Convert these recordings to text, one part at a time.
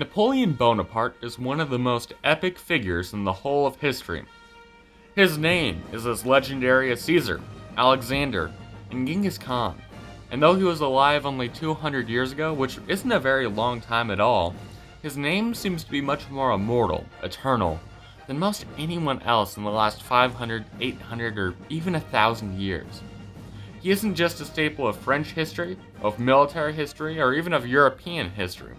Napoleon Bonaparte is one of the most epic figures in the whole of history. His name is as legendary as Caesar, Alexander, and Genghis Khan. And though he was alive only 200 years ago, which isn't a very long time at all, his name seems to be much more immortal, eternal, than most anyone else in the last 500, 800, or even 1,000 years. He isn't just a staple of French history, of military history, or even of European history.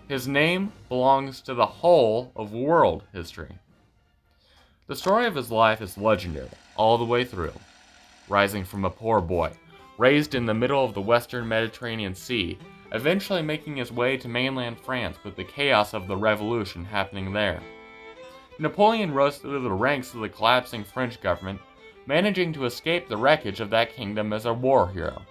His name belongs to the whole of world history. The story of his life is legendary, all the way through. Rising from a poor boy, raised in the middle of the western Mediterranean Sea, eventually making his way to mainland France with the chaos of the revolution happening there. Napoleon rose through the ranks of the collapsing French government, managing to escape the wreckage of that kingdom as a war hero.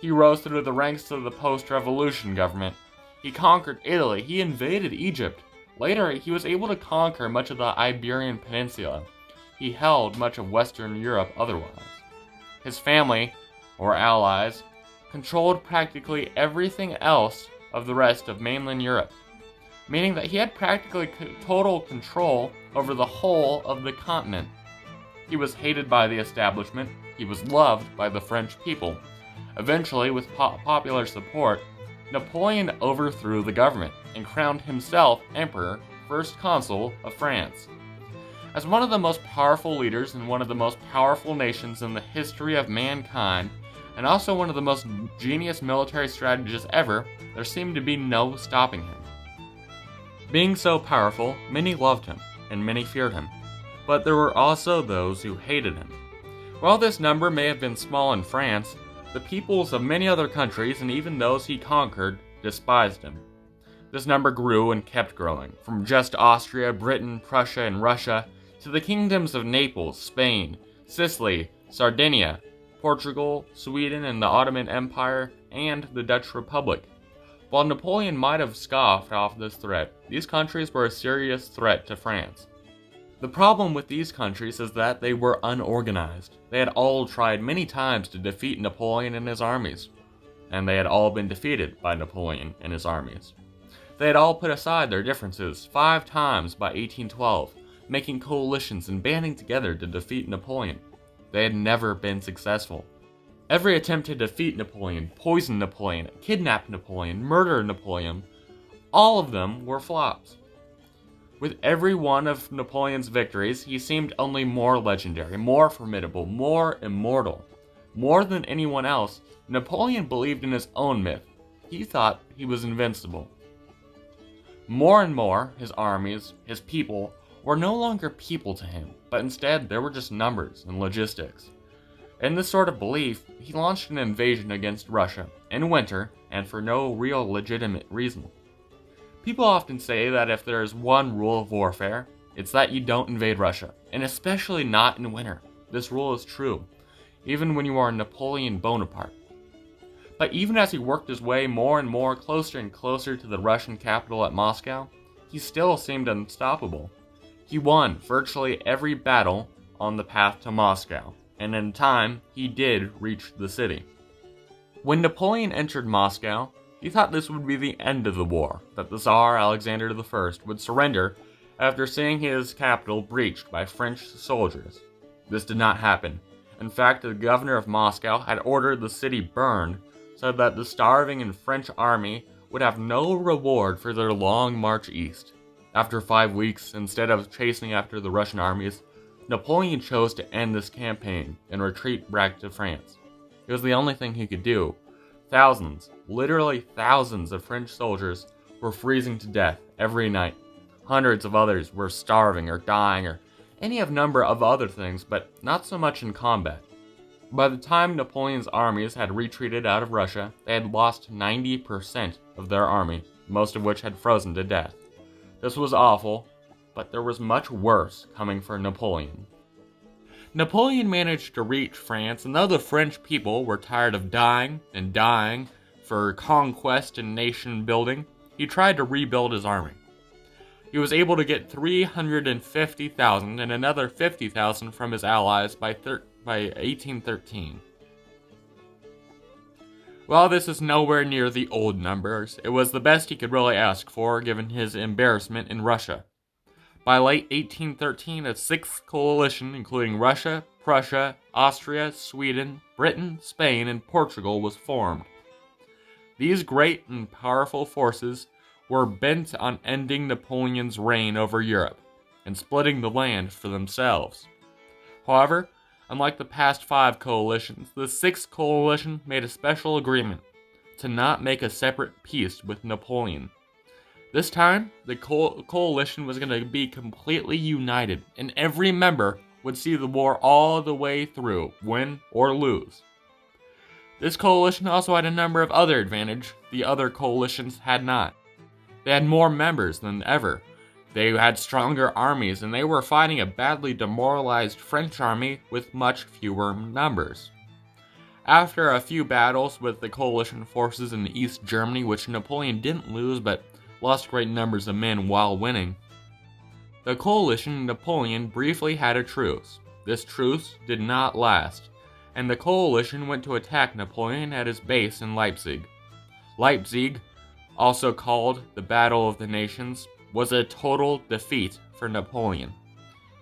He rose through the ranks of the post-revolution government. He conquered Italy, he invaded Egypt. Later, he was able to conquer much of the Iberian Peninsula. He held much of Western Europe otherwise. His family, or allies, controlled practically everything else of the rest of mainland Europe, meaning that he had practically total control over the whole of the continent. He was hated by the establishment, he was loved by the French people. Eventually, with popular support, Napoleon overthrew the government and crowned himself Emperor, First Consul of France. As one of the most powerful leaders in one of the most powerful nations in the history of mankind, and also one of the most genius military strategists ever, there seemed to be no stopping him. Being so powerful, many loved him, and many feared him. But there were also those who hated him. While this number may have been small in France, the peoples of many other countries, and even those he conquered, despised him. This number grew and kept growing, from just Austria, Britain, Prussia, and Russia, to the kingdoms of Naples, Spain, Sicily, Sardinia, Portugal, Sweden, and the Ottoman Empire, and the Dutch Republic. While Napoleon might have scoffed off this threat, these countries were a serious threat to France. The problem with these countries is that they were unorganized. They had all tried many times to defeat Napoleon and his armies, and they had all been defeated by Napoleon and his armies. They had all put aside their differences 5 times by 1812, making coalitions and banding together to defeat Napoleon. They had never been successful. Every attempt to defeat Napoleon, poison Napoleon, kidnap Napoleon, murder Napoleon, all of them were flops. With every one of Napoleon's victories, he seemed only more legendary, more formidable, more immortal. More than anyone else, Napoleon believed in his own myth. He thought he was invincible. More and more, his armies, his people, were no longer people to him, but instead they were just numbers and logistics. In this sort of belief, he launched an invasion against Russia, in winter, and for no real legitimate reason. People often say that if there is one rule of warfare, it's that you don't invade Russia, and especially not in winter. This rule is true, even when you are Napoleon Bonaparte. But even as he worked his way more and more closer and closer to the Russian capital at Moscow, he still seemed unstoppable. He won virtually every battle on the path to Moscow, and in time, he did reach the city. When Napoleon entered Moscow, he thought this would be the end of the war, that the Tsar Alexander I would surrender after seeing his capital breached by French soldiers. This did not happen. In fact, the governor of Moscow had ordered the city burned so that the starving and French army would have no reward for their long march east. After 5 weeks, instead of chasing after the Russian armies, Napoleon chose to end this campaign and retreat back to France. It was the only thing he could do. Thousands, literally thousands of French soldiers were freezing to death every night. Hundreds of others were starving or dying or any of number of other things, but not so much in combat. By the time Napoleon's armies had retreated out of Russia, they had lost 90% of their army, most of which had frozen to death. This was awful, but there was much worse coming for Napoleon. Napoleon managed to reach France, and though the French people were tired of dying and dying for conquest and nation building, he tried to rebuild his army. He was able to get 350,000 and another 50,000 from his allies by 1813. While this is nowhere near the old numbers, it was the best he could really ask for given his embarrassment in Russia. By late 1813, a sixth coalition, including Russia, Prussia, Austria, Sweden, Britain, Spain, and Portugal, was formed. These great and powerful forces were bent on ending Napoleon's reign over Europe and splitting the land for themselves. However, unlike the past 5 coalitions, the 6th coalition made a special agreement to not make a separate peace with Napoleon. This time, the coalition was going to be completely united, and every member would see the war all the way through, win or lose. This coalition also had a number of other advantages the other coalitions had not. They had more members than ever. They had stronger armies, and they were fighting a badly demoralized French army with much fewer numbers. After a few battles with the coalition forces in East Germany, which Napoleon didn't lose but lost great numbers of men while winning, the coalition and Napoleon briefly had a truce. This truce did not last, and the coalition went to attack Napoleon at his base in Leipzig. Leipzig, also called the Battle of the Nations, was a total defeat for Napoleon.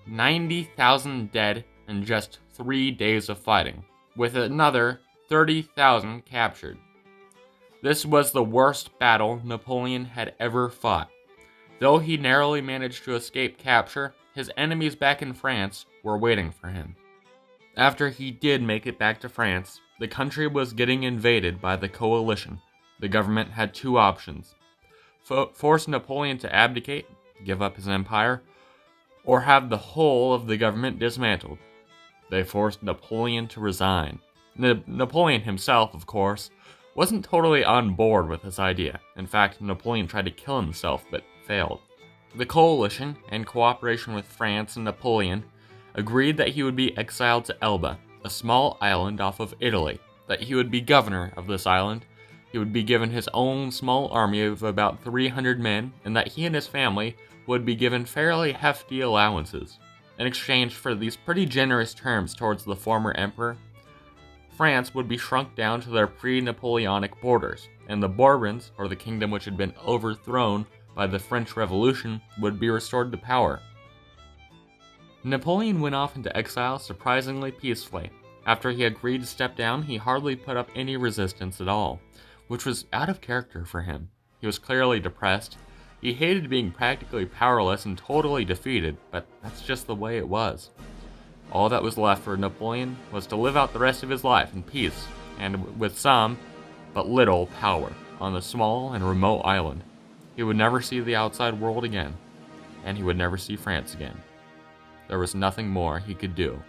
90,000 dead in just 3 days of fighting, with another 30,000 captured. This was the worst battle Napoleon had ever fought. Though he narrowly managed to escape capture, his enemies back in France were waiting for him. After he did make it back to France, the country was getting invaded by the coalition. The government had 2 options: force Napoleon to abdicate, give up his empire, or have the whole of the government dismantled. They forced Napoleon to resign. Napoleon himself, of course, wasn't totally on board with this idea. In fact, Napoleon tried to kill himself, but failed. The coalition, in cooperation with France and Napoleon, agreed that he would be exiled to Elba, a small island off of Italy, that he would be governor of this island, he would be given his own small army of about 300 men, and that he and his family would be given fairly hefty allowances. In exchange for these pretty generous terms towards the former emperor, France would be shrunk down to their pre-Napoleonic borders, and the Bourbons, or the kingdom which had been overthrown by the French Revolution, would be restored to power. Napoleon went off into exile surprisingly peacefully. After he agreed to step down, he hardly put up any resistance at all, which was out of character for him. He was clearly depressed. He hated being practically powerless and totally defeated, but that's just the way it was. All that was left for Napoleon was to live out the rest of his life in peace, and with some, but little, power, on the small and remote island. He would never see the outside world again, and he would never see France again. There was nothing more he could do.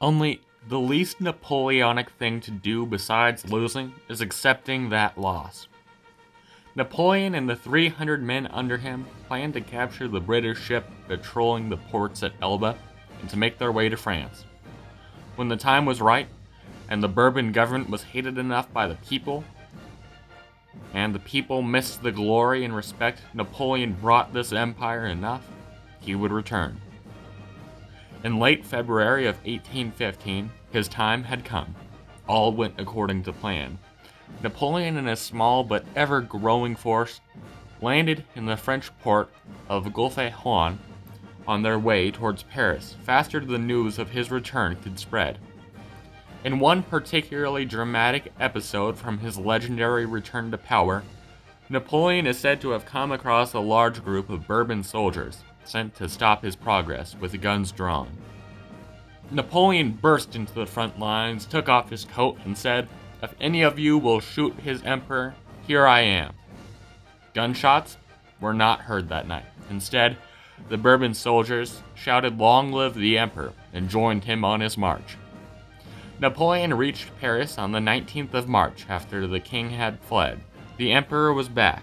Only, the least Napoleonic thing to do besides losing is accepting that loss. Napoleon and the 300 men under him planned to capture the British ship patrolling the ports at Elba and to make their way to France. When the time was right, and the Bourbon government was hated enough by the people, and the people missed the glory and respect Napoleon brought this empire enough, he would return. In late February of 1815, his time had come. All went according to plan. Napoleon and his small but ever-growing force landed in the French port of GUEVARA on their way towards Paris, faster than the news of his return could spread. In one particularly dramatic episode from his legendary return to power, Napoleon is said to have come across a large group of Bourbon soldiers, sent to stop his progress with guns drawn. Napoleon burst into the front lines, took off his coat, and said, "If any of you will shoot his emperor, here I am." Gunshots were not heard that night. Instead, the Bourbon soldiers shouted "Long live the emperor" and joined him on his march. Napoleon reached Paris on the 19th of March after the king had fled. The emperor was back.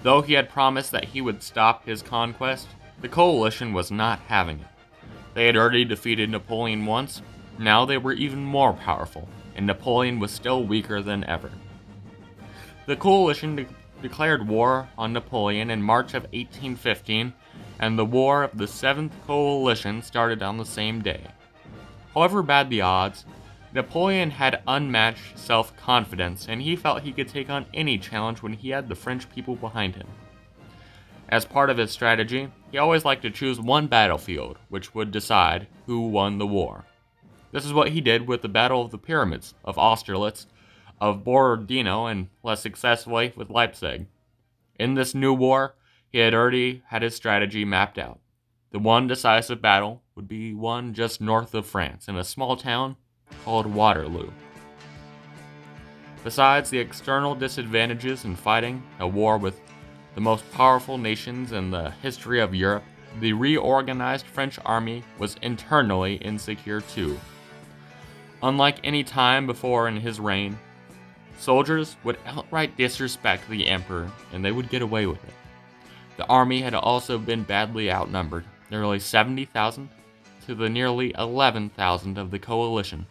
Though he had promised that he would stop his conquest, the coalition was not having it. They had already defeated Napoleon once, now they were even more powerful, and Napoleon was still weaker than ever. The coalition declared war on Napoleon in March of 1815, and the War of the Seventh Coalition started on the same day. However bad the odds, Napoleon had unmatched self-confidence, and he felt he could take on any challenge when he had the French people behind him. As part of his strategy, he always liked to choose one battlefield, which would decide who won the war. This is what he did with the Battle of the Pyramids, of Austerlitz, of Borodino, and less successfully with Leipzig. In this new war, he had already had his strategy mapped out. The one decisive battle would be one just north of France, in a small town called Waterloo. Besides the external disadvantages in fighting a war with the most powerful nations in the history of Europe, the reorganized French army was internally insecure too. Unlike any time before in his reign, soldiers would outright disrespect the emperor, and they would get away with it. The army had also been badly outnumbered, nearly 70,000 to the nearly 11,000 of the coalition.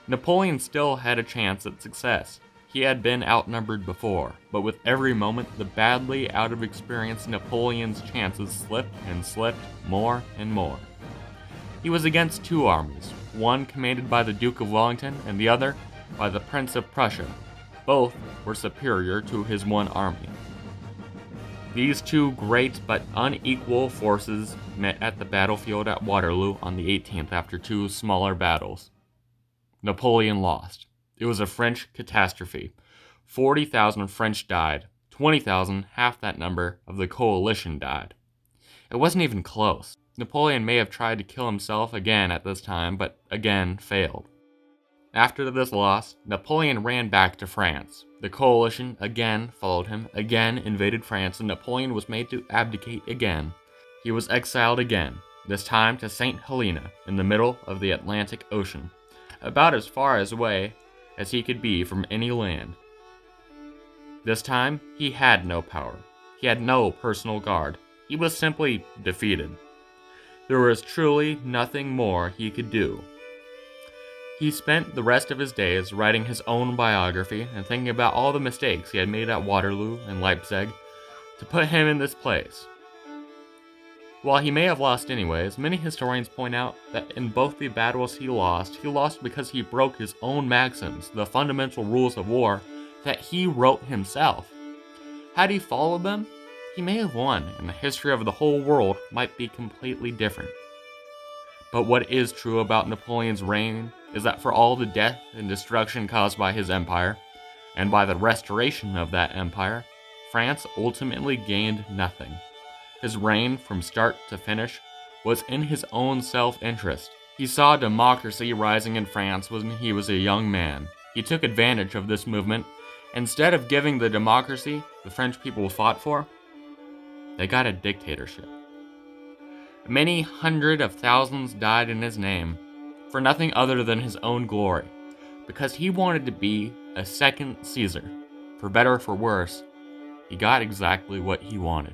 Napoleon still had a chance at success. He had been outnumbered before, but with every moment, the badly out of experience Napoleon's chances slipped and slipped more and more. He was against two armies, one commanded by the Duke of Wellington and the other by the Prince of Prussia. Both were superior to his one army. These two great but unequal forces met at the battlefield at Waterloo on the 18th after two smaller battles. Napoleon lost. It was a French catastrophe. 40,000 French died. 20,000, half that number, of the coalition died. It wasn't even close. Napoleon may have tried to kill himself again at this time, but again failed. After this loss, Napoleon ran back to France. The coalition again followed him, again invaded France, and Napoleon was made to abdicate again. He was exiled again, this time to St. Helena, in the middle of the Atlantic Ocean, about as far away as he could be from any land. This time, he had no power. He had no personal guard. He was simply defeated. There was truly nothing more he could do. He spent the rest of his days writing his own biography and thinking about all the mistakes he had made at Waterloo and Leipzig to put him in this place. While he may have lost anyways, many historians point out that in both the battles he lost because he broke his own maxims, the fundamental rules of war that he wrote himself. Had he followed them, he may have won, and the history of the whole world might be completely different. But what is true about Napoleon's reign is that for all the death and destruction caused by his empire, and by the restoration of that empire, France ultimately gained nothing. His reign, from start to finish, was in his own self-interest. He saw democracy rising in France when he was a young man. He took advantage of this movement. Instead of giving the democracy the French people fought for, they got a dictatorship. Many hundred of thousands died in his name, for nothing other than his own glory, because he wanted to be a second Caesar. For better or for worse, he got exactly what he wanted.